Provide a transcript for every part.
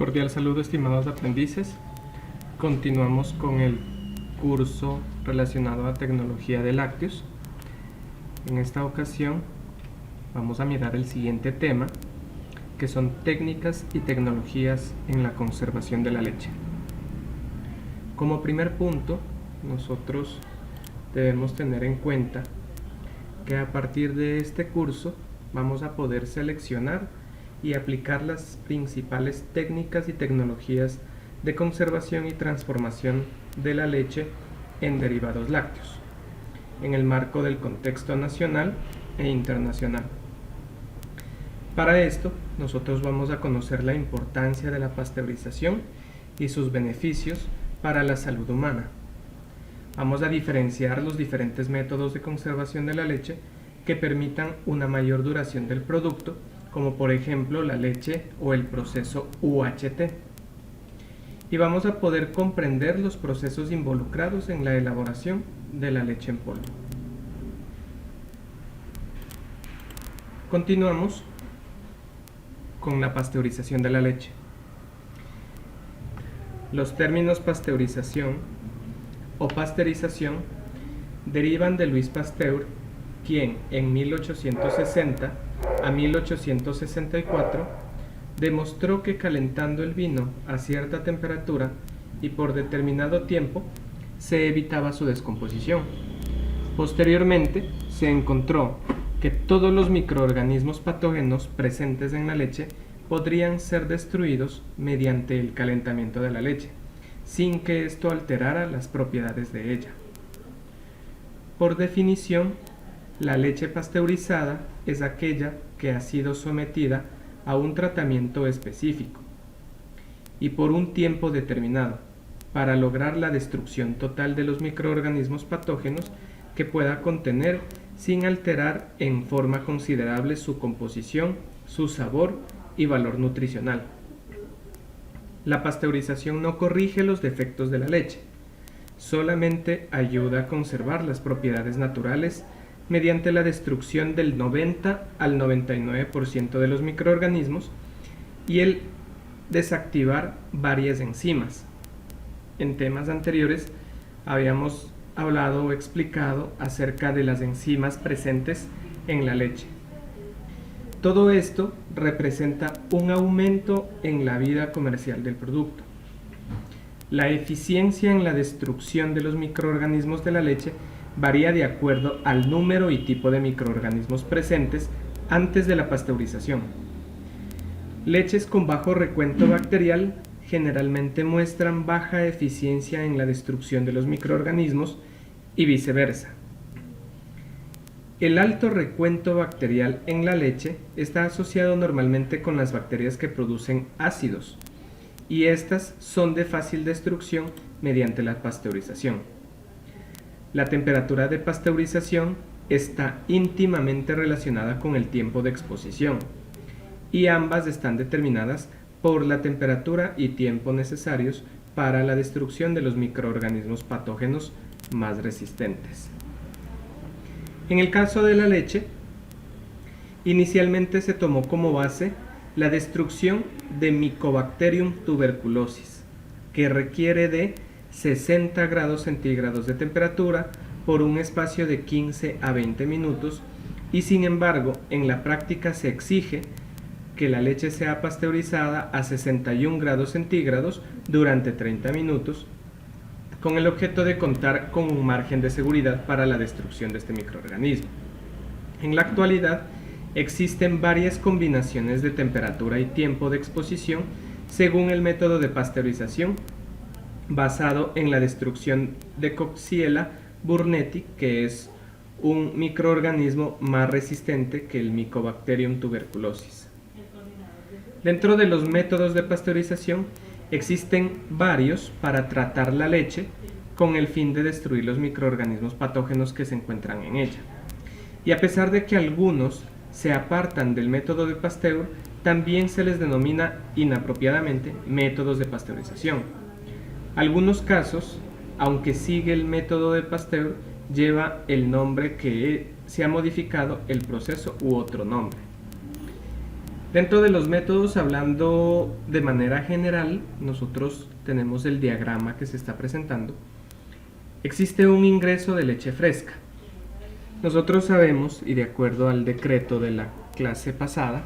Cordial saludo, estimados aprendices. Continuamos con el curso relacionado a tecnología de lácteos. En esta ocasión vamos a mirar el siguiente tema, que son técnicas y tecnologías en la conservación de la leche. Como primer punto, nosotros debemos tener en cuenta que a partir de este curso vamos a poder seleccionar y aplicar las principales técnicas y tecnologías de conservación y transformación de la leche en derivados lácteos, en el marco del contexto nacional e internacional. Para esto, nosotros vamos a conocer la importancia de la pasteurización y sus beneficios para la salud humana. Vamos a diferenciar los diferentes métodos de conservación de la leche que permitan una mayor duración del producto, como por ejemplo la leche o el proceso UHT. Y vamos a poder comprender los procesos involucrados en la elaboración de la leche en polvo. Continuamos con la pasteurización de la leche. Los términos pasteurización o pasteurización derivan de Louis Pasteur, quien en 1860 a 1864 demostró que calentando el vino a cierta temperatura y por determinado tiempo se evitaba su descomposición. Posteriormente se encontró que todos los microorganismos patógenos presentes en la leche podrían ser destruidos mediante el calentamiento de la leche, sin que esto alterara las propiedades de ella. Por definición, la leche pasteurizada es aquella que ha sido sometida a un tratamiento específico y por un tiempo determinado para lograr la destrucción total de los microorganismos patógenos que pueda contener sin alterar en forma considerable su composición, su sabor y valor nutricional. La pasteurización no corrige los defectos de la leche, solamente ayuda a conservar las propiedades naturales mediante la destrucción del 90 al 99% de los microorganismos y el desactivar varias enzimas. En temas anteriores habíamos hablado o explicado acerca de las enzimas presentes en la leche. Todo esto representa un aumento en la vida comercial del producto. La eficiencia en la destrucción de los microorganismos de la leche varía de acuerdo al número y tipo de microorganismos presentes antes de la pasteurización. Leches con bajo recuento bacterial generalmente muestran baja eficiencia en la destrucción de los microorganismos y viceversa. El alto recuento bacterial en la leche está asociado normalmente con las bacterias que producen ácidos, y estas son de fácil destrucción mediante la pasteurización. La temperatura de pasteurización está íntimamente relacionada con el tiempo de exposición, y ambas están determinadas por la temperatura y tiempo necesarios para la destrucción de los microorganismos patógenos más resistentes. En el caso de la leche, inicialmente se tomó como base la destrucción de Mycobacterium tuberculosis, que requiere de 60 grados centígrados de temperatura por un espacio de 15 a 20 minutos y sin embargo en la práctica se exige que la leche sea pasteurizada a 61 grados centígrados durante 30 minutos con el objeto de contar con un margen de seguridad para la destrucción de este microorganismo. En la actualidad existen varias combinaciones de temperatura y tiempo de exposición según el método de pasteurización basado en la destrucción de Coxiella burnetii, que es un microorganismo más resistente que el Mycobacterium tuberculosis. Dentro de los métodos de pasteurización existen varios para tratar la leche con el fin de destruir los microorganismos patógenos que se encuentran en ella. Y a pesar de que algunos se apartan del método de Pasteur, también se les denomina inapropiadamente métodos de pasteurización. Algunos casos, aunque sigue el método de Pasteur, lleva el nombre que se ha modificado el proceso u otro nombre. Dentro de los métodos, hablando de manera general, nosotros tenemos el diagrama que se está presentando. Existe un ingreso de leche fresca. Nosotros sabemos, y de acuerdo al decreto de la clase pasada,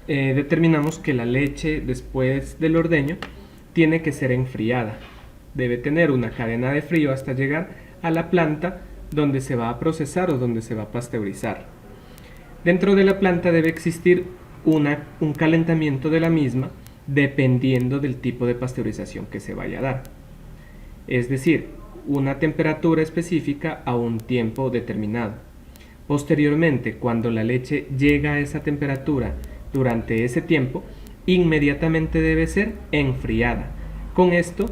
determinamos que la leche después del ordeño tiene que ser enfriada. Debe tener una cadena de frío hasta llegar a la planta donde se va a procesar o donde se va a pasteurizar. Dentro de la planta debe existir un calentamiento de la misma dependiendo del tipo de pasteurización que se vaya a dar. Es decir, una temperatura específica a un tiempo determinado. Posteriormente, cuando la leche llega a esa temperatura durante ese tiempo, inmediatamente debe ser enfriada. Con esto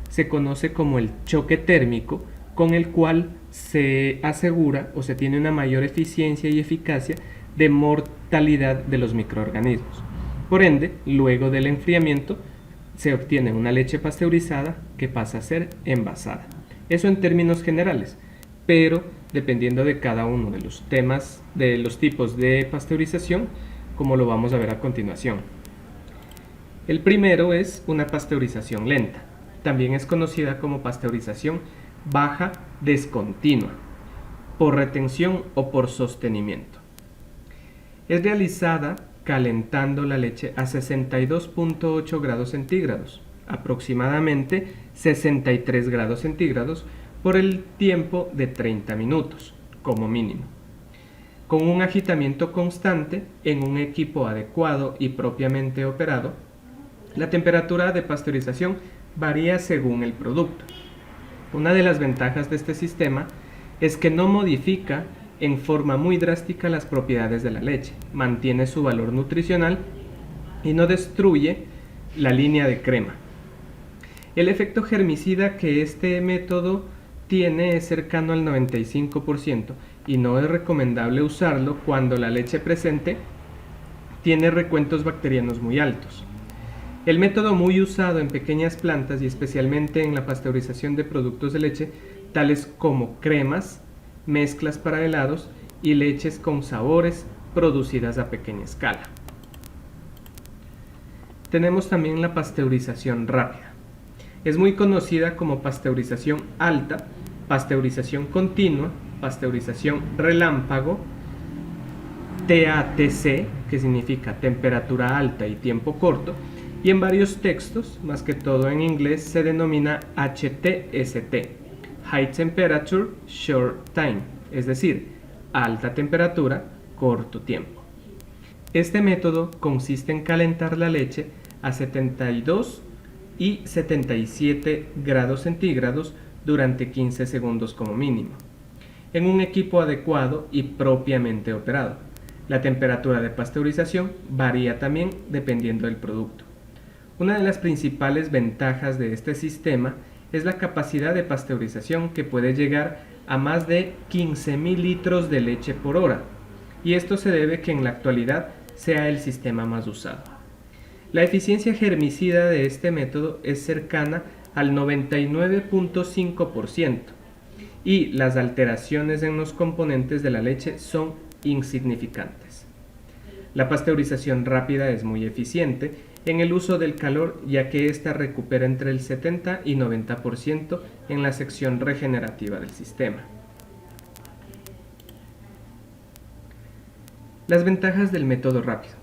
se conoce como el choque térmico, con el cual se asegura o se tiene una mayor eficiencia y eficacia de mortalidad de los microorganismos. Por ende, luego del enfriamiento, se obtiene una leche pasteurizada que pasa a ser envasada. Eso en términos generales, pero dependiendo de cada uno de los temas, de los tipos de pasteurización, como lo vamos a ver a continuación. El primero es una pasteurización lenta. También es conocida como pasteurización baja descontinua, por retención o por sostenimiento. Es realizada calentando la leche a 62.8 grados centígrados, aproximadamente 63 grados centígrados, por el tiempo de 30 minutos, como mínimo, con un agitamiento constante en un equipo adecuado y propiamente operado. La temperatura de pasteurización varía según el producto. Una de las ventajas de este sistema es que no modifica en forma muy drástica las propiedades de la leche, mantiene su valor nutricional y no destruye la línea de crema. El efecto germicida que este método tiene es cercano al 95% y no es recomendable usarlo cuando la leche presente tiene recuentos bacterianos muy altos. El método muy usado en pequeñas plantas y especialmente en la pasteurización de productos de leche, tales como cremas, mezclas para helados y leches con sabores producidas a pequeña escala. Tenemos también la pasteurización rápida. Es muy conocida como pasteurización alta, pasteurización continua, pasteurización relámpago, TATC, que significa temperatura alta y tiempo corto, y en varios textos, más que todo en inglés, se denomina HTST, High Temperature Short Time, es decir, alta temperatura, corto tiempo. Este método consiste en calentar la leche a 72 y 77 grados centígrados durante 15 segundos como mínimo, en un equipo adecuado y propiamente operado. La temperatura de pasteurización varía también dependiendo del producto. Una de las principales ventajas de este sistema es la capacidad de pasteurización, que puede llegar a más de 15.000 litros de leche por hora, y esto se debe que en la actualidad sea el sistema más usado. La eficiencia germicida de este método es cercana al 99.5% y las alteraciones en los componentes de la leche son insignificantes. La pasteurización rápida es muy eficiente en el uso del calor, ya que ésta recupera entre el 70 y 90% en la sección regenerativa del sistema. Las ventajas del método rápido.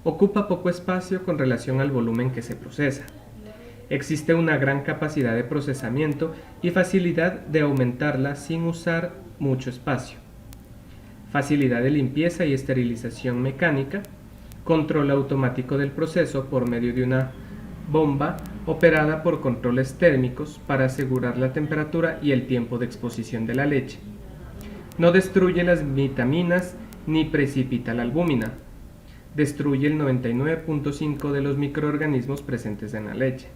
Ocupa poco espacio con relación al volumen que se procesa. Existe una gran capacidad de procesamiento y facilidad de aumentarla sin usar mucho espacio. Facilidad de limpieza y esterilización mecánica. Control automático del proceso por medio de una bomba operada por controles térmicos para asegurar la temperatura y el tiempo de exposición de la leche. No destruye las vitaminas ni precipita la albúmina. Destruye el 99.5% de los microorganismos presentes en la leche.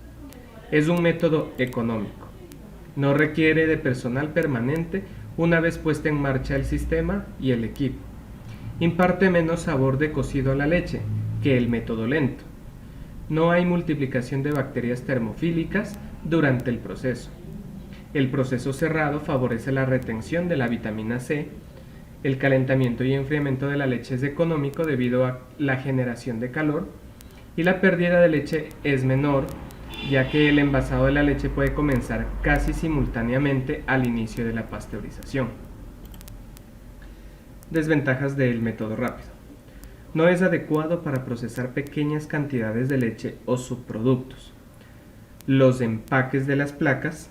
Es un método económico. No requiere de personal permanente una vez puesta en marcha el sistema y el equipo. Imparte menos sabor de cocido a la leche que el método lento. No hay multiplicación de bacterias termofílicas durante el proceso. El proceso cerrado favorece la retención de la vitamina C El calentamiento y enfriamiento de la leche es económico debido a la generación de calor y la pérdida de leche es menor, ya que el envasado de la leche puede comenzar casi simultáneamente al inicio de la pasteurización. Desventajas del método rápido. No es adecuado para procesar pequeñas cantidades de leche o subproductos. Los empaques de las placas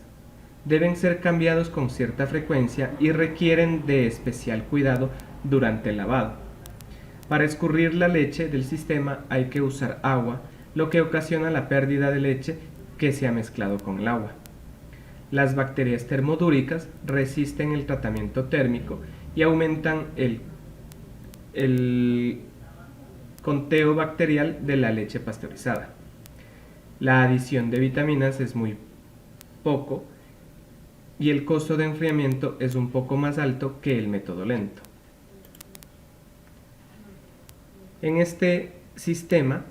deben ser cambiados con cierta frecuencia y requieren de especial cuidado durante el lavado. Para escurrir la leche del sistema hay que usar agua, lo que ocasiona la pérdida de leche que se ha mezclado con el agua. Las bacterias termodúricas resisten el tratamiento térmico y aumentan el conteo bacterial de la leche pasteurizada. La adición de vitaminas es muy poco y el costo de enfriamiento es un poco más alto que el método lento. En este sistema,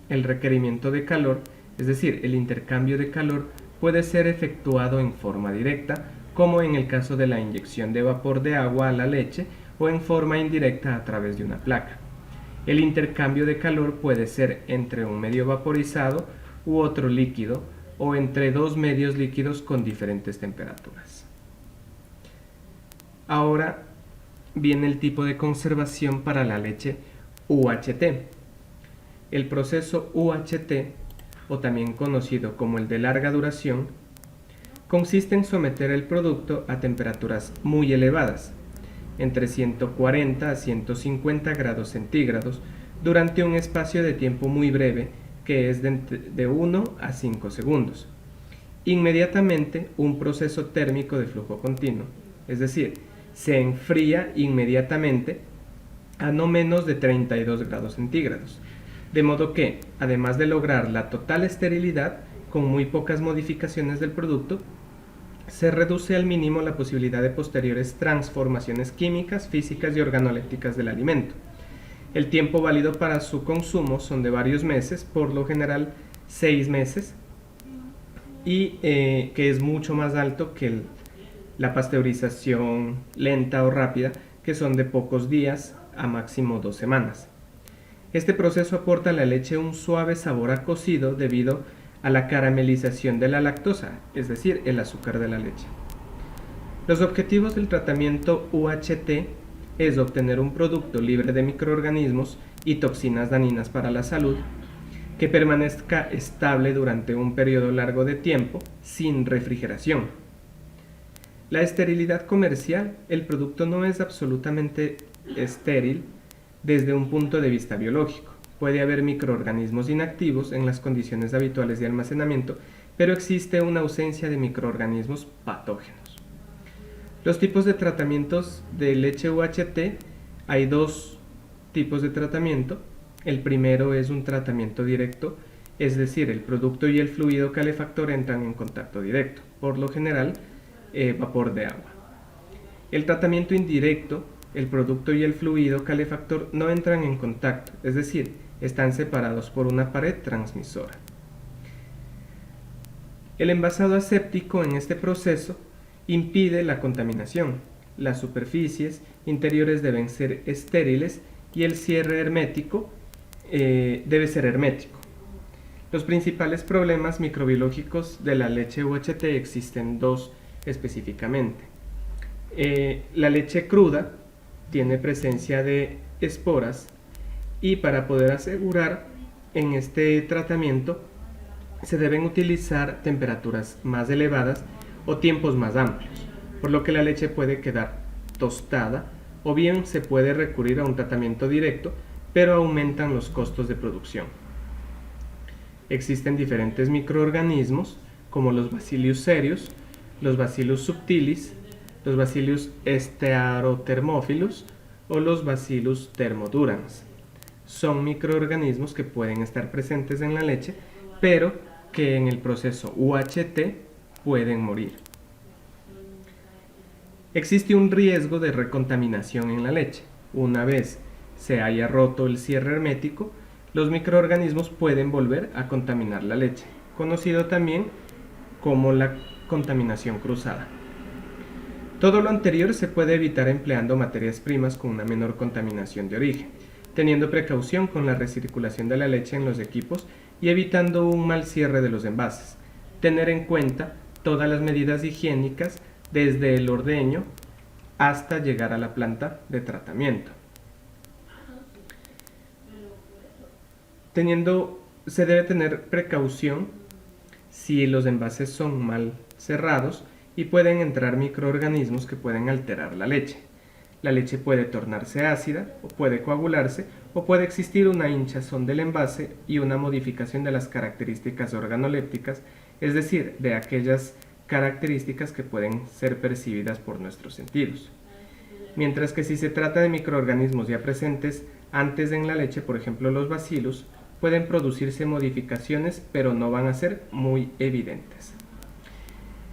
el requerimiento de calor, es decir, el intercambio de calor, puede ser efectuado en forma directa, como en el caso de la inyección de vapor de agua a la leche, o en forma indirecta a través de una placa. El intercambio de calor puede ser entre un medio vaporizado u otro líquido, o entre dos medios líquidos con diferentes temperaturas. Ahora viene el tipo de conservación para la leche UHT. El proceso UHT, o también conocido como el de larga duración, consiste en someter el producto a temperaturas muy elevadas, entre 140 a 150 grados centígrados, durante un espacio de tiempo muy breve, que es de 1 a 5 segundos. Inmediatamente un proceso térmico de flujo continuo, es decir, se enfría inmediatamente a no menos de 32 grados centígrados, de modo que, además de lograr la total esterilidad con muy pocas modificaciones del producto, se reduce al mínimo la posibilidad de posteriores transformaciones químicas, físicas y organolépticas del alimento. El tiempo válido para su consumo son de varios meses, por lo general 6 meses, y que es mucho más alto que la pasteurización lenta o rápida, que son de pocos días a máximo 2 semanas. Este proceso aporta a la leche un suave sabor a cocido debido a la caramelización de la lactosa, es decir, el azúcar de la leche. Los objetivos del tratamiento UHT es obtener un producto libre de microorganismos y toxinas dañinas para la salud, que permanezca estable durante un periodo largo de tiempo, sin refrigeración. La esterilidad comercial, el producto no es absolutamente estéril desde un punto de vista biológico. Puede haber microorganismos inactivos en las condiciones habituales de almacenamiento, pero existe una ausencia de microorganismos patógenos. Los tipos de tratamientos de leche UHT, hay dos tipos de tratamiento. El primero es un tratamiento directo, es decir, el producto y el fluido calefactor entran en contacto directo, por lo general vapor de agua. El tratamiento indirecto, el producto y el fluido calefactor no entran en contacto, es decir, están separados por una pared transmisora. El envasado aséptico en este proceso impide la contaminación. Las superficies interiores deben ser estériles y el cierre hermético debe ser hermético. Los principales problemas microbiológicos de la leche UHT existen dos específicamente. La leche cruda tiene presencia de esporas y para poder asegurar en este tratamiento se deben utilizar temperaturas más elevadas o tiempos más amplios, por lo que la leche puede quedar tostada o bien se puede recurrir a un tratamiento directo, pero aumentan los costos de producción. Existen diferentes microorganismos como los Bacillus cereus, los Bacillus subtilis, los Bacillus stearothermophilus o los Bacillus thermodurans. Son microorganismos que pueden estar presentes en la leche, pero que en el proceso UHT pueden morir. Existe un riesgo de recontaminación en la leche. Una vez se haya roto el cierre hermético, los microorganismos pueden volver a contaminar la leche, conocido también como la contaminación cruzada. Todo lo anterior se puede evitar empleando materias primas con una menor contaminación de origen, teniendo precaución con la recirculación de la leche en los equipos y evitando un mal cierre de los envases. Tener en cuenta todas las medidas higiénicas desde el ordeño hasta llegar a la planta de tratamiento. Se debe tener precaución si los envases son mal cerrados y pueden entrar microorganismos que pueden alterar la leche. La leche puede tornarse ácida o puede coagularse o puede existir una hinchazón del envase y una modificación de las características organolépticas, es decir, de aquellas características que pueden ser percibidas por nuestros sentidos. Mientras que si se trata de microorganismos ya presentes antes en la leche, por ejemplo los bacilos, pueden producirse modificaciones pero no van a ser muy evidentes.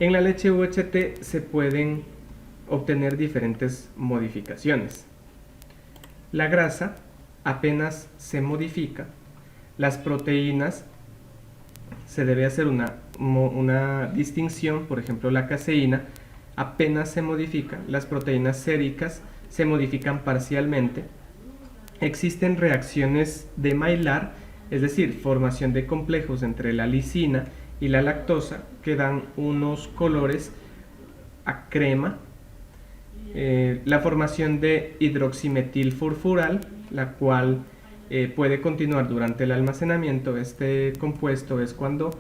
En la leche UHT se pueden obtener diferentes modificaciones. La grasa apenas se modifica, las proteínas se debe hacer una distinción, por ejemplo la caseína apenas se modifica, las proteínas séricas se modifican parcialmente, existen reacciones de Maillard, es decir, formación de complejos entre la lisina y la lactosa que dan unos colores a crema, la formación de hidroximetilfurfural, la cual puede continuar durante el almacenamiento. Este compuesto es cuando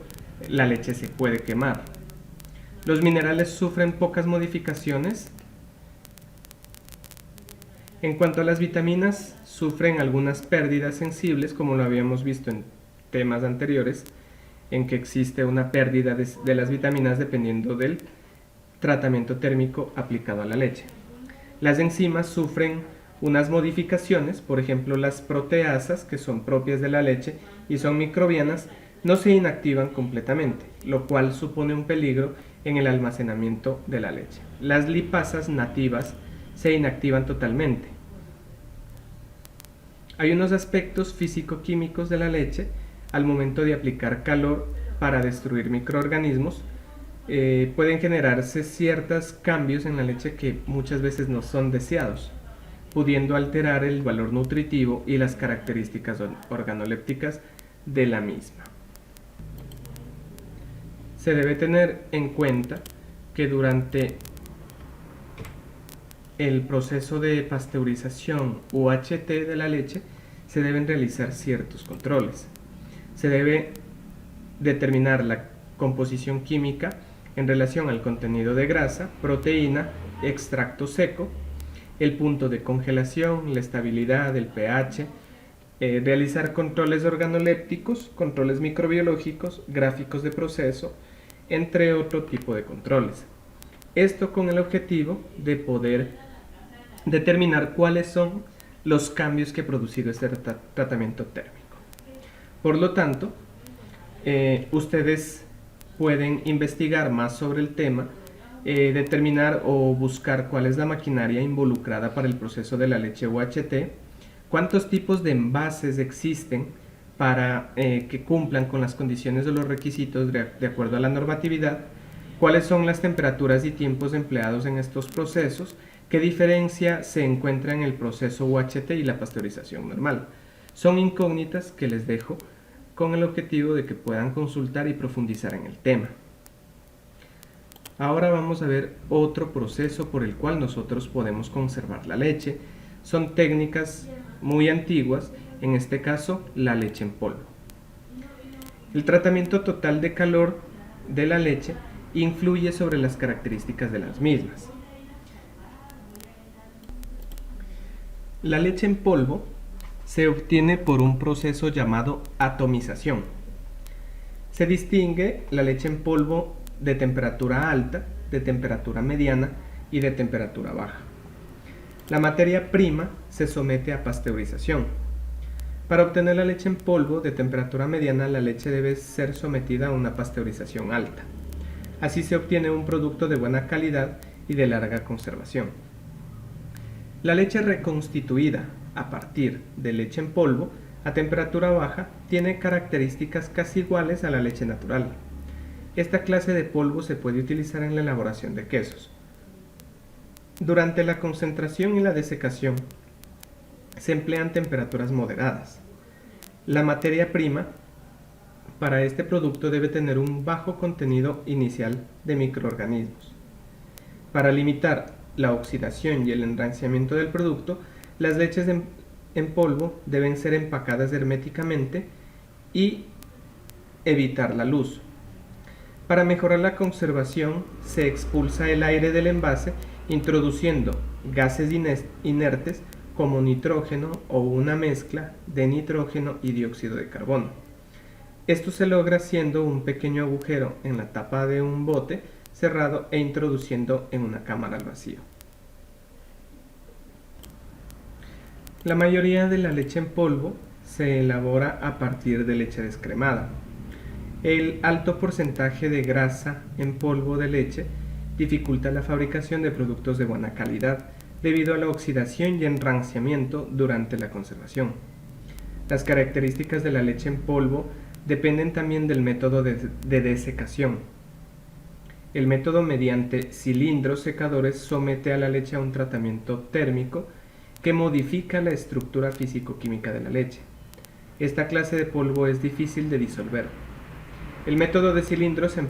la leche se puede quemar. Los minerales sufren pocas modificaciones. En cuanto a las vitaminas, sufren algunas pérdidas sensibles, como lo habíamos visto en temas anteriores, en que existe una pérdida de las vitaminas dependiendo del tratamiento térmico aplicado a la leche. Las enzimas sufren unas modificaciones, por ejemplo las proteasas, que son propias de la leche y son microbianas, no se inactivan completamente, lo cual supone un peligro en el almacenamiento de la leche. Las lipasas nativas se inactivan totalmente. Hay unos aspectos físico-químicos de la leche al momento de aplicar calor para destruir microorganismos. Pueden generarse ciertos cambios en la leche que muchas veces no son deseados, pudiendo alterar el valor nutritivo y las características organolépticas de la misma. Se debe tener en cuenta que durante el proceso de pasteurización UHT de la leche se deben realizar ciertos controles. Se debe determinar la composición química en relación al contenido de grasa, proteína, extracto seco, el punto de congelación, la estabilidad, el pH, realizar controles organolépticos, controles microbiológicos, gráficos de proceso, entre otro tipo de controles. Esto con el objetivo de poder determinar cuáles son los cambios que ha producido este tratamiento térmico. Por lo tanto, ustedes pueden investigar más sobre el tema, determinar o buscar cuál es la maquinaria involucrada para el proceso de la leche UHT, cuántos tipos de envases existen para que cumplan con las condiciones o los requisitos de acuerdo a la normatividad, cuáles son las temperaturas y tiempos empleados en estos procesos, qué diferencia se encuentra en el proceso UHT y la pasteurización normal. Son incógnitas que les dejo con el objetivo de que puedan consultar y profundizar en el tema. Ahora vamos a ver otro proceso por el cual nosotros podemos conservar la leche. Son técnicas muy antiguas, en este caso la leche en polvo. El tratamiento total de calor de la leche influye sobre las características de las mismas. La leche en polvo se obtiene por un proceso llamado atomización. Se distingue la leche en polvo de temperatura alta, de temperatura mediana y de temperatura baja. La materia prima se somete a pasteurización. Para obtener la leche en polvo de temperatura mediana, la leche debe ser sometida a una pasteurización alta. Así se obtiene un producto de buena calidad y de larga conservación. La leche reconstituida a partir de leche en polvo a temperatura baja tiene características casi iguales a la leche natural. Esta clase de polvo se puede utilizar en la elaboración de quesos. Durante la concentración y la desecación se emplean temperaturas moderadas. La materia prima para este producto debe tener un bajo contenido inicial de microorganismos. Para limitar la oxidación y el enranciamiento del producto, las leches en polvo deben ser empacadas herméticamente y evitar la luz. Para mejorar la conservación, se expulsa el aire del envase introduciendo gases inertes como nitrógeno o una mezcla de nitrógeno y dióxido de carbono. Esto se logra haciendo un pequeño agujero en la tapa de un bote cerrado e introduciendo en una cámara al vacío. La mayoría de la leche en polvo se elabora a partir de leche descremada. El alto porcentaje de grasa en polvo de leche dificulta la fabricación de productos de buena calidad debido a la oxidación y enranciamiento durante la conservación. Las características de la leche en polvo dependen también del método de desecación. El método mediante cilindros secadores somete a la leche a un tratamiento térmico que modifica la estructura físico-química de la leche. Esta clase de polvo es difícil de disolver. El método de cilindros se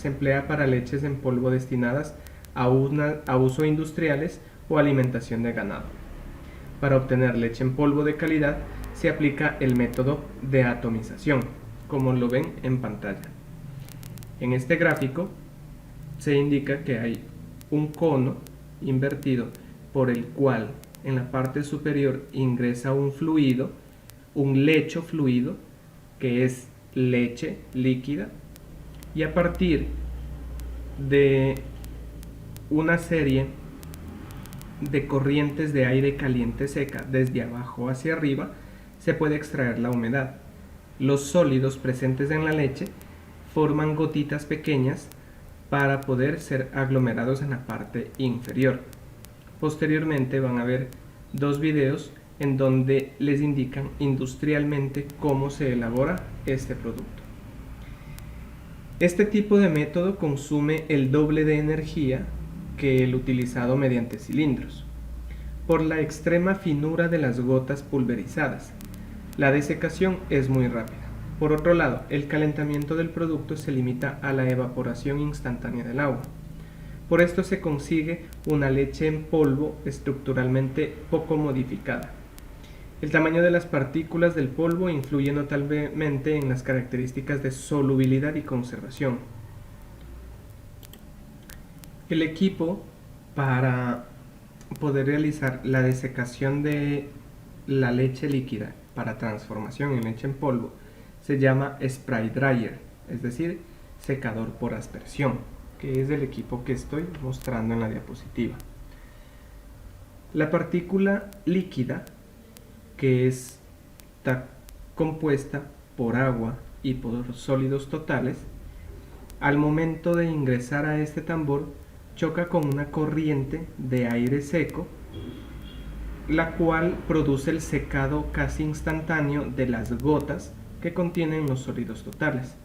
emplea para leches en polvo destinadas a uso industriales o alimentación de ganado. Para obtener leche en polvo de calidad se aplica el método de atomización, como lo ven en pantalla. En este gráfico se indica que hay un cono invertido por el cual en la parte superior ingresa un fluido, un lecho fluido, que es leche líquida, y a partir de una serie de corrientes de aire caliente seca desde abajo hacia arriba se puede extraer la humedad. Los sólidos presentes en la leche forman gotitas pequeñas para poder ser aglomerados en la parte inferior. Posteriormente van a ver dos videos en donde les indican industrialmente cómo se elabora este producto. Este tipo de método consume el doble de energía que el utilizado mediante cilindros, por la extrema finura de las gotas pulverizadas. La desecación es muy rápida. Por otro lado, el calentamiento del producto se limita a la evaporación instantánea del agua. Por esto se consigue una leche en polvo estructuralmente poco modificada. El tamaño de las partículas del polvo influye notablemente en las características de solubilidad y conservación. El equipo para poder realizar la desecación de la leche líquida para transformación en leche en polvo se llama spray dryer, es decir, secador por aspersión, que es el equipo que estoy mostrando en la diapositiva. La partícula líquida, que está compuesta por agua y por sólidos totales, al momento de ingresar a este tambor choca con una corriente de aire seco, la cual produce el secado casi instantáneo de las gotas que contienen los sólidos totales.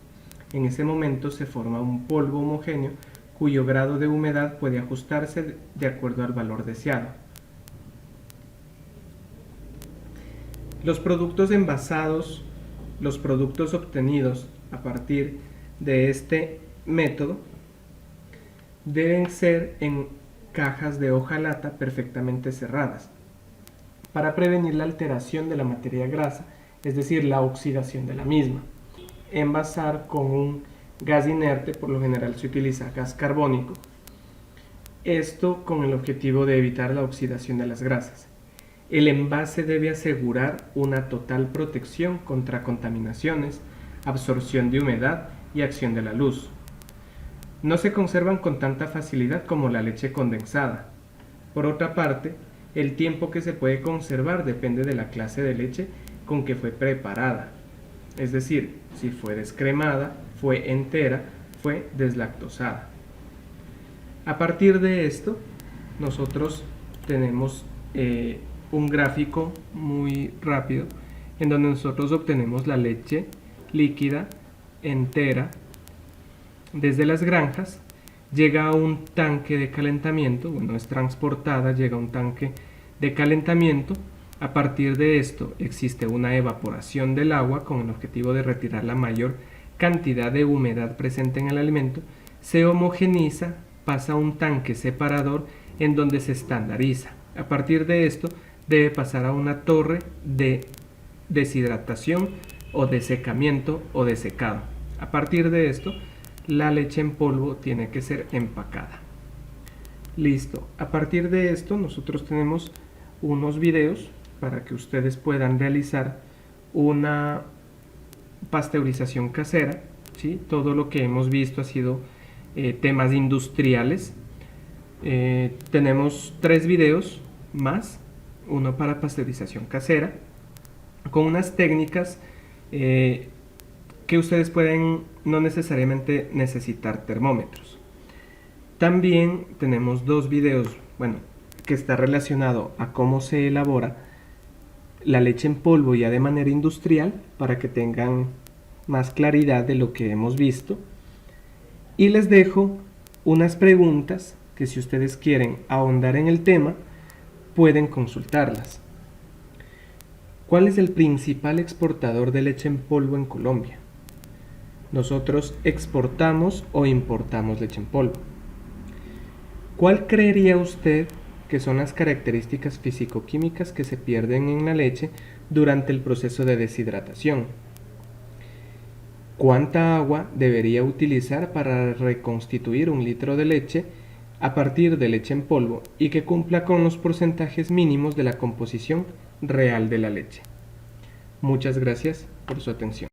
En ese momento se forma un polvo homogéneo cuyo grado de humedad puede ajustarse de acuerdo al valor deseado. Los productos envasados, los productos obtenidos a partir de este método, deben ser en cajas de hojalata perfectamente cerradas para prevenir la alteración de la materia grasa, es decir, la oxidación de la misma. Envasar con un gas inerte, por lo general se utiliza gas carbónico, esto con el objetivo de evitar la oxidación de las grasas. El envase debe asegurar una total protección contra contaminaciones, absorción de humedad y acción de la luz. No se conservan con tanta facilidad como la leche condensada. Por otra parte, el tiempo que se puede conservar depende de la clase de leche con que fue preparada. Es decir, si fue descremada, fue entera, fue deslactosada. A partir de esto, nosotros tenemos un gráfico muy rápido en donde nosotros obtenemos la leche líquida entera desde las granjas llega a un tanque de calentamiento, bueno, es transportada, llega a un tanque de calentamiento. A partir de esto existe una evaporación del agua con el objetivo de retirar la mayor cantidad de humedad presente en el alimento, se homogeniza, pasa a un tanque separador en donde se estandariza. A partir de esto debe pasar a una torre de deshidratación o de secamiento o de secado. A partir de esto, la leche en polvo tiene que ser empacada. Listo. A partir de esto, nosotros tenemos unos videos para que ustedes puedan realizar una pasteurización casera, ¿sí? Todo lo que hemos visto ha sido temas industriales. Tenemos 3 videos más, uno para pasteurización casera, con unas técnicas que ustedes pueden no necesariamente necesitar termómetros. También tenemos 2 videos, bueno, que está relacionado a cómo se elabora la leche en polvo ya de manera industrial, para que tengan más claridad de lo que hemos visto. Y les dejo unas preguntas que, si ustedes quieren ahondar en el tema, pueden consultarlas. ¿Cuál es el principal exportador de leche en polvo en Colombia? Nosotros exportamos o importamos leche en polvo. ¿Cuál creería usted que son las características físico-químicas que se pierden en la leche durante el proceso de deshidratación? ¿Cuánta agua debería utilizar para reconstituir un litro de leche a partir de leche en polvo y que cumpla con los porcentajes mínimos de la composición real de la leche? Muchas gracias por su atención.